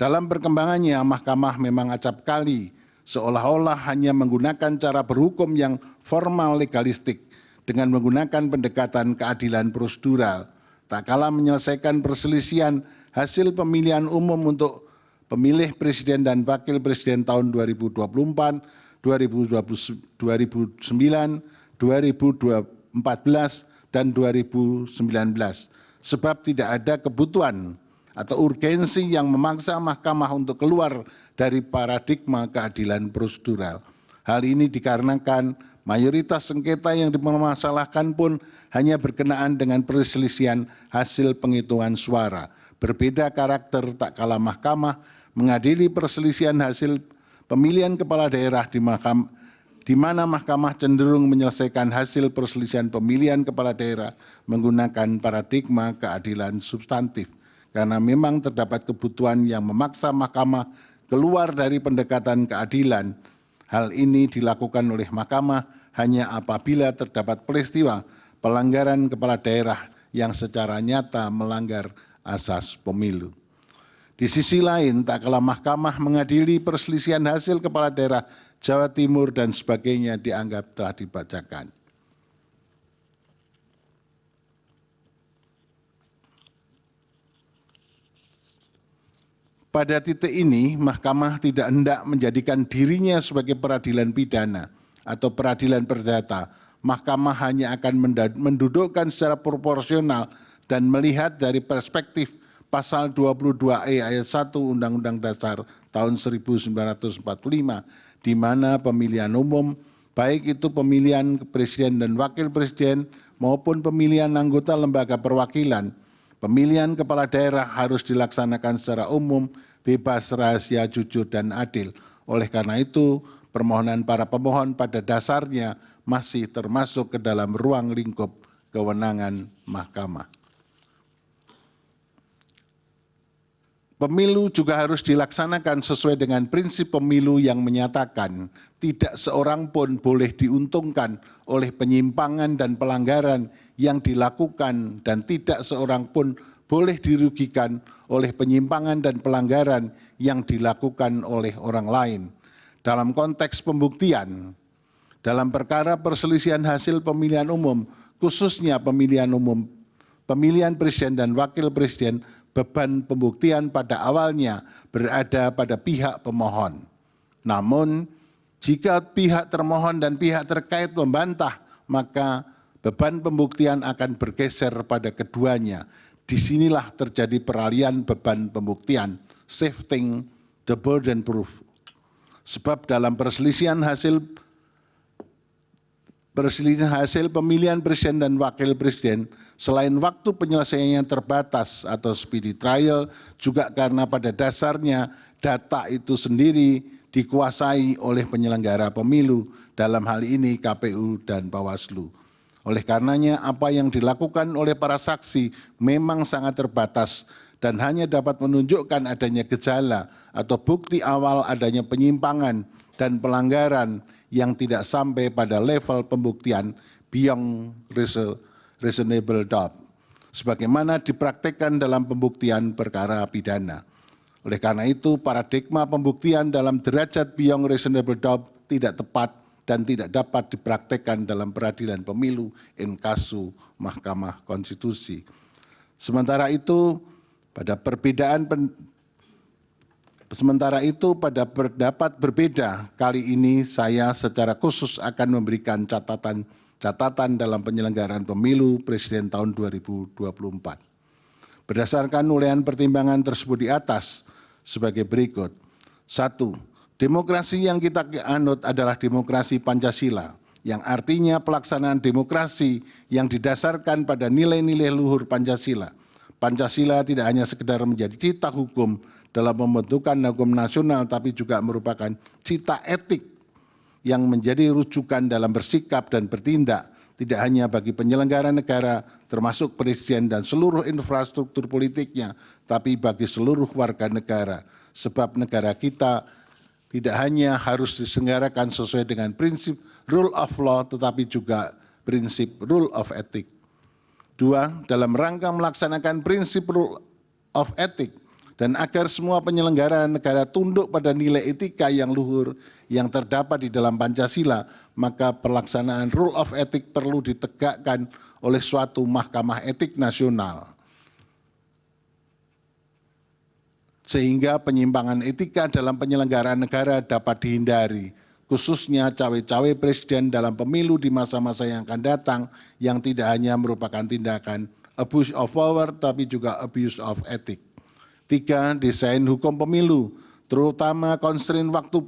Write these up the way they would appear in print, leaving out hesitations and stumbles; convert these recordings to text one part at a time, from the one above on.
Dalam perkembangannya, mahkamah memang acap kali seolah-olah hanya menggunakan cara berhukum yang formal legalistik dengan menggunakan pendekatan keadilan prosedural, tak kalah menyelesaikan perselisihan hasil pemilihan umum untuk pemilih presiden dan wakil presiden tahun 2024, 2009, 2014, dan 2019. Sebab tidak ada kebutuhan atau urgensi yang memaksa mahkamah untuk keluar dari paradigma keadilan prosedural. Hal ini dikarenakan mayoritas sengketa yang dipermasalahkan pun hanya berkenaan dengan perselisihan hasil penghitungan suara. Berbeda karakter tak kalah mahkamah mengadili perselisihan hasil pemilihan kepala daerah di mana mahkamah cenderung menyelesaikan hasil perselisihan pemilihan kepala daerah menggunakan paradigma keadilan substantif. Karena memang terdapat kebutuhan yang memaksa mahkamah keluar dari pendekatan keadilan. Hal ini dilakukan oleh mahkamah hanya apabila terdapat peristiwa pelanggaran kepala daerah yang secara nyata melanggar asas pemilu. Di sisi lain, tak kalah mahkamah mengadili perselisihan hasil kepala daerah Jawa Timur dan sebagainya dianggap telah dibacakan. Pada titik ini, mahkamah tidak hendak menjadikan dirinya sebagai peradilan pidana atau peradilan perdata. Mahkamah hanya akan mendudukkan secara proporsional dan melihat dari perspektif pasal 22E ayat 1 Undang-Undang Dasar tahun 1945, di mana pemilihan umum, baik itu pemilihan presiden dan wakil presiden maupun pemilihan anggota lembaga perwakilan, pemilihan kepala daerah harus dilaksanakan secara umum, bebas, rahasia, jujur, dan adil. Oleh karena itu, permohonan para pemohon pada dasarnya masih termasuk ke dalam ruang lingkup kewenangan mahkamah. Pemilu juga harus dilaksanakan sesuai dengan prinsip pemilu yang menyatakan tidak seorang pun boleh diuntungkan oleh penyimpangan dan pelanggaran yang dilakukan dan tidak seorang pun boleh dirugikan oleh penyimpangan dan pelanggaran yang dilakukan oleh orang lain. Dalam konteks pembuktian, dalam perkara perselisihan hasil pemilihan umum, khususnya pemilihan umum, pemilihan presiden dan wakil presiden, beban pembuktian pada awalnya berada pada pihak pemohon. Namun, jika pihak termohon dan pihak terkait membantah, maka beban pembuktian akan bergeser pada keduanya. Disinilah terjadi peralihan beban pembuktian, shifting the burden proof. Sebab dalam perselisihan hasil pemilihan presiden dan wakil presiden, selain waktu penyelesaiannya terbatas atau speedy trial, juga karena pada dasarnya data itu sendiri dikuasai oleh penyelenggara pemilu, dalam hal ini KPU dan Bawaslu. Oleh karenanya, apa yang dilakukan oleh para saksi memang sangat terbatas dan hanya dapat menunjukkan adanya gejala atau bukti awal adanya penyimpangan dan pelanggaran yang tidak sampai pada level pembuktian beyond reasonable doubt, sebagaimana dipraktekkan dalam pembuktian perkara pidana. Oleh karena itu, paradigma pembuktian dalam derajat beyond reasonable doubt tidak tepat dan tidak dapat dipraktekkan dalam peradilan pemilu in casu Mahkamah Konstitusi. Sementara itu, pada pendapat berbeda, kali ini saya secara khusus akan memberikan catatan dalam penyelenggaraan pemilu presiden tahun 2024. Berdasarkan ulean pertimbangan tersebut di atas sebagai berikut. 1. Demokrasi yang kita anut adalah demokrasi Pancasila, yang artinya pelaksanaan demokrasi yang didasarkan pada nilai-nilai luhur Pancasila. Pancasila tidak hanya sekedar menjadi cita hukum dalam pembentukan hukum nasional, tapi juga merupakan cita etik yang menjadi rujukan dalam bersikap dan bertindak, tidak hanya bagi penyelenggara negara, termasuk presiden dan seluruh infrastruktur politiknya, tapi bagi seluruh warga negara. Sebab negara kita tidak hanya harus diselenggarakan sesuai dengan prinsip rule of law, tetapi juga prinsip rule of ethic. 2. Dalam rangka melaksanakan prinsip rule of ethic dan agar semua penyelenggara negara tunduk pada nilai etika yang luhur yang terdapat di dalam Pancasila, maka pelaksanaan rule of ethic perlu ditegakkan oleh suatu mahkamah etik nasional. Sehingga penyimpangan etika dalam penyelenggaraan negara dapat dihindari, khususnya cawe-cawe presiden dalam pemilu di masa-masa yang akan datang yang tidak hanya merupakan tindakan abuse of power tapi juga abuse of ethic. 3. Desain hukum pemilu, terutama konstrain waktu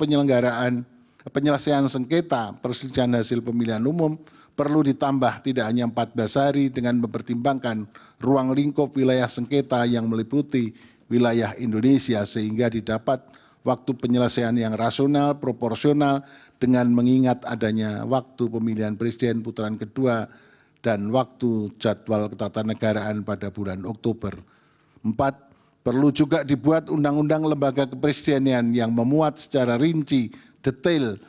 penyelesaian sengketa perselisihan hasil pemilihan umum perlu ditambah tidak hanya 14 hari dengan mempertimbangkan ruang lingkup wilayah sengketa yang meliputi wilayah Indonesia sehingga didapat waktu penyelesaian yang rasional, proporsional dengan mengingat adanya waktu pemilihan presiden putaran kedua dan waktu jadwal ketatanegaraan pada bulan Oktober. 4. Perlu juga dibuat undang-undang lembaga kepresidenan yang memuat secara rinci, detail,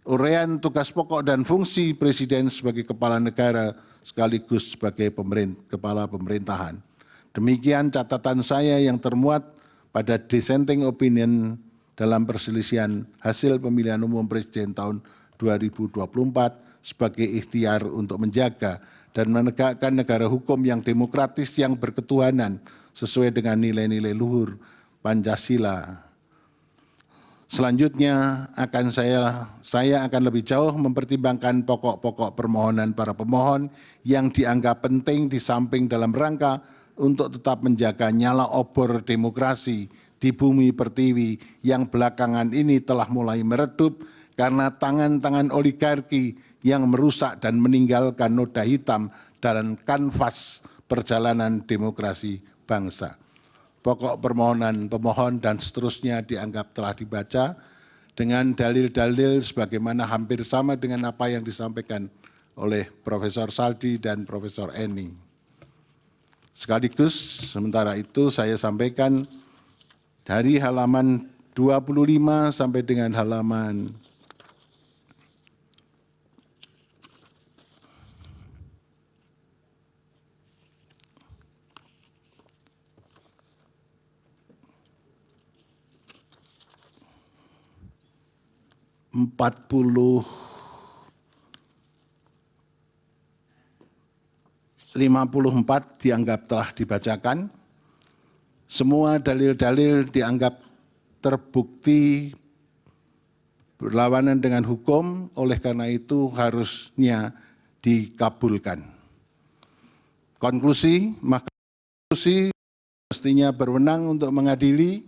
uraian tugas pokok dan fungsi presiden sebagai kepala negara sekaligus sebagai kepala pemerintahan. Demikian catatan saya yang termuat pada dissenting opinion dalam perselisihan hasil pemilihan umum presiden tahun 2024 sebagai ikhtiar untuk menjaga dan menegakkan negara hukum yang demokratis yang berketuhanan sesuai dengan nilai-nilai luhur Pancasila. Selanjutnya saya akan lebih jauh mempertimbangkan pokok-pokok permohonan para pemohon yang dianggap penting di samping dalam rangka untuk tetap menjaga nyala obor demokrasi di bumi pertiwi yang belakangan ini telah mulai meredup karena tangan-tangan oligarki yang merusak dan meninggalkan noda hitam dalam kanvas perjalanan demokrasi bangsa. Pokok permohonan pemohon dan seterusnya dianggap telah dibaca dengan dalil-dalil sebagaimana hampir sama dengan apa yang disampaikan oleh Profesor Saldi dan Profesor Eni. Sekaligus sementara itu saya sampaikan dari halaman 25 sampai dengan halaman 54 dianggap telah dibacakan. Semua dalil-dalil dianggap terbukti berlawanan dengan hukum, oleh karena itu harusnya dikabulkan. Konklusi, Mahkamah Konstitusi mestinya berwenang untuk mengadili,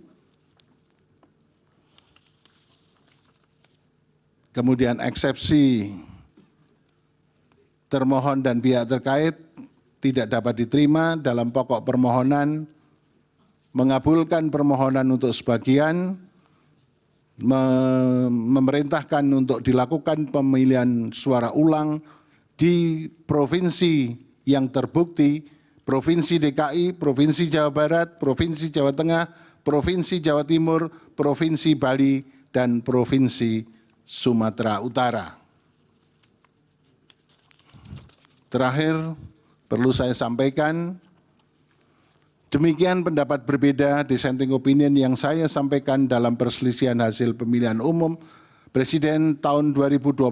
kemudian eksepsi termohon dan pihak terkait tidak dapat diterima dalam pokok permohonan, mengabulkan permohonan untuk sebagian, memerintahkan untuk dilakukan pemilihan suara ulang di provinsi yang terbukti, Provinsi DKI, Provinsi Jawa Barat, Provinsi Jawa Tengah, Provinsi Jawa Timur, Provinsi Bali, dan Provinsi Sumatera Utara. Terakhir, perlu saya sampaikan, demikian pendapat berbeda dissenting opinion yang saya sampaikan dalam perselisihan hasil pemilihan umum Presiden tahun 2024.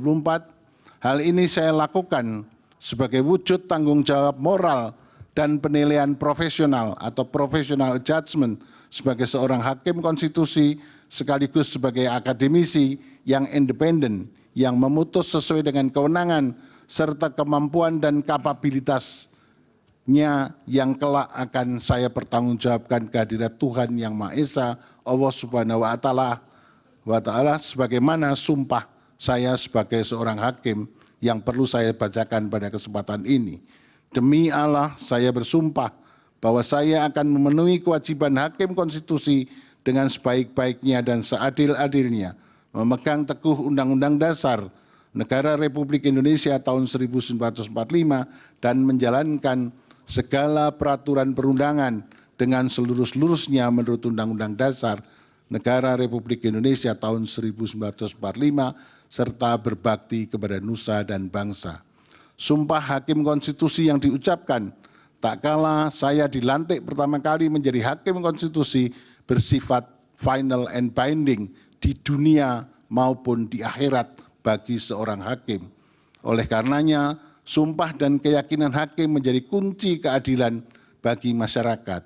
Hal ini saya lakukan sebagai wujud tanggung jawab moral dan penilaian profesional atau professional judgment sebagai seorang hakim konstitusi sekaligus sebagai akademisi yang independen yang memutus sesuai dengan kewenangan serta kemampuan dan kapabilitasnya yang kelak akan saya pertanggungjawabkan kehadirat Tuhan Yang Maha Esa, Allah Subhanahu wa Ta'ala, sebagaimana sumpah saya sebagai seorang hakim yang perlu saya bacakan pada kesempatan ini. Demi Allah, saya bersumpah bahwa saya akan memenuhi kewajiban hakim konstitusi dengan sebaik-baiknya dan seadil-adilnya, memegang teguh Undang-Undang Dasar Negara Republik Indonesia tahun 1945 dan menjalankan segala peraturan perundangan dengan seluruh-seluruhnya menurut Undang-Undang Dasar Negara Republik Indonesia tahun 1945 serta berbakti kepada nusa dan bangsa. Sumpah hakim konstitusi yang diucapkan tak kala saya dilantik pertama kali menjadi hakim konstitusi bersifat final and binding di dunia maupun di akhirat bagi seorang hakim. Oleh karenanya, sumpah dan keyakinan hakim menjadi kunci keadilan bagi masyarakat.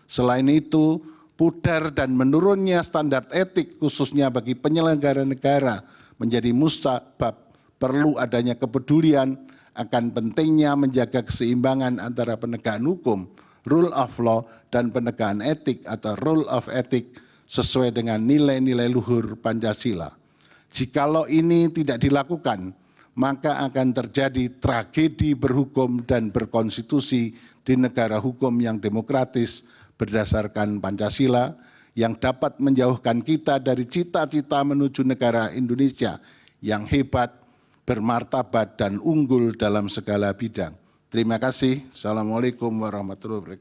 Selain itu, pudar dan menurunnya standar etik khususnya bagi penyelenggara negara menjadi musabab perlu adanya kepedulian akan pentingnya menjaga keseimbangan antara penegakan hukum, rule of law, dan penegakan etik atau rule of ethic sesuai dengan nilai-nilai luhur Pancasila. Jikalau ini tidak dilakukan, maka akan terjadi tragedi berhukum dan berkonstitusi di negara hukum yang demokratis berdasarkan Pancasila yang dapat menjauhkan kita dari cita-cita menuju negara Indonesia yang hebat, bermartabat, dan unggul dalam segala bidang. Terima kasih. Assalamualaikum warahmatullahi wabarakatuh.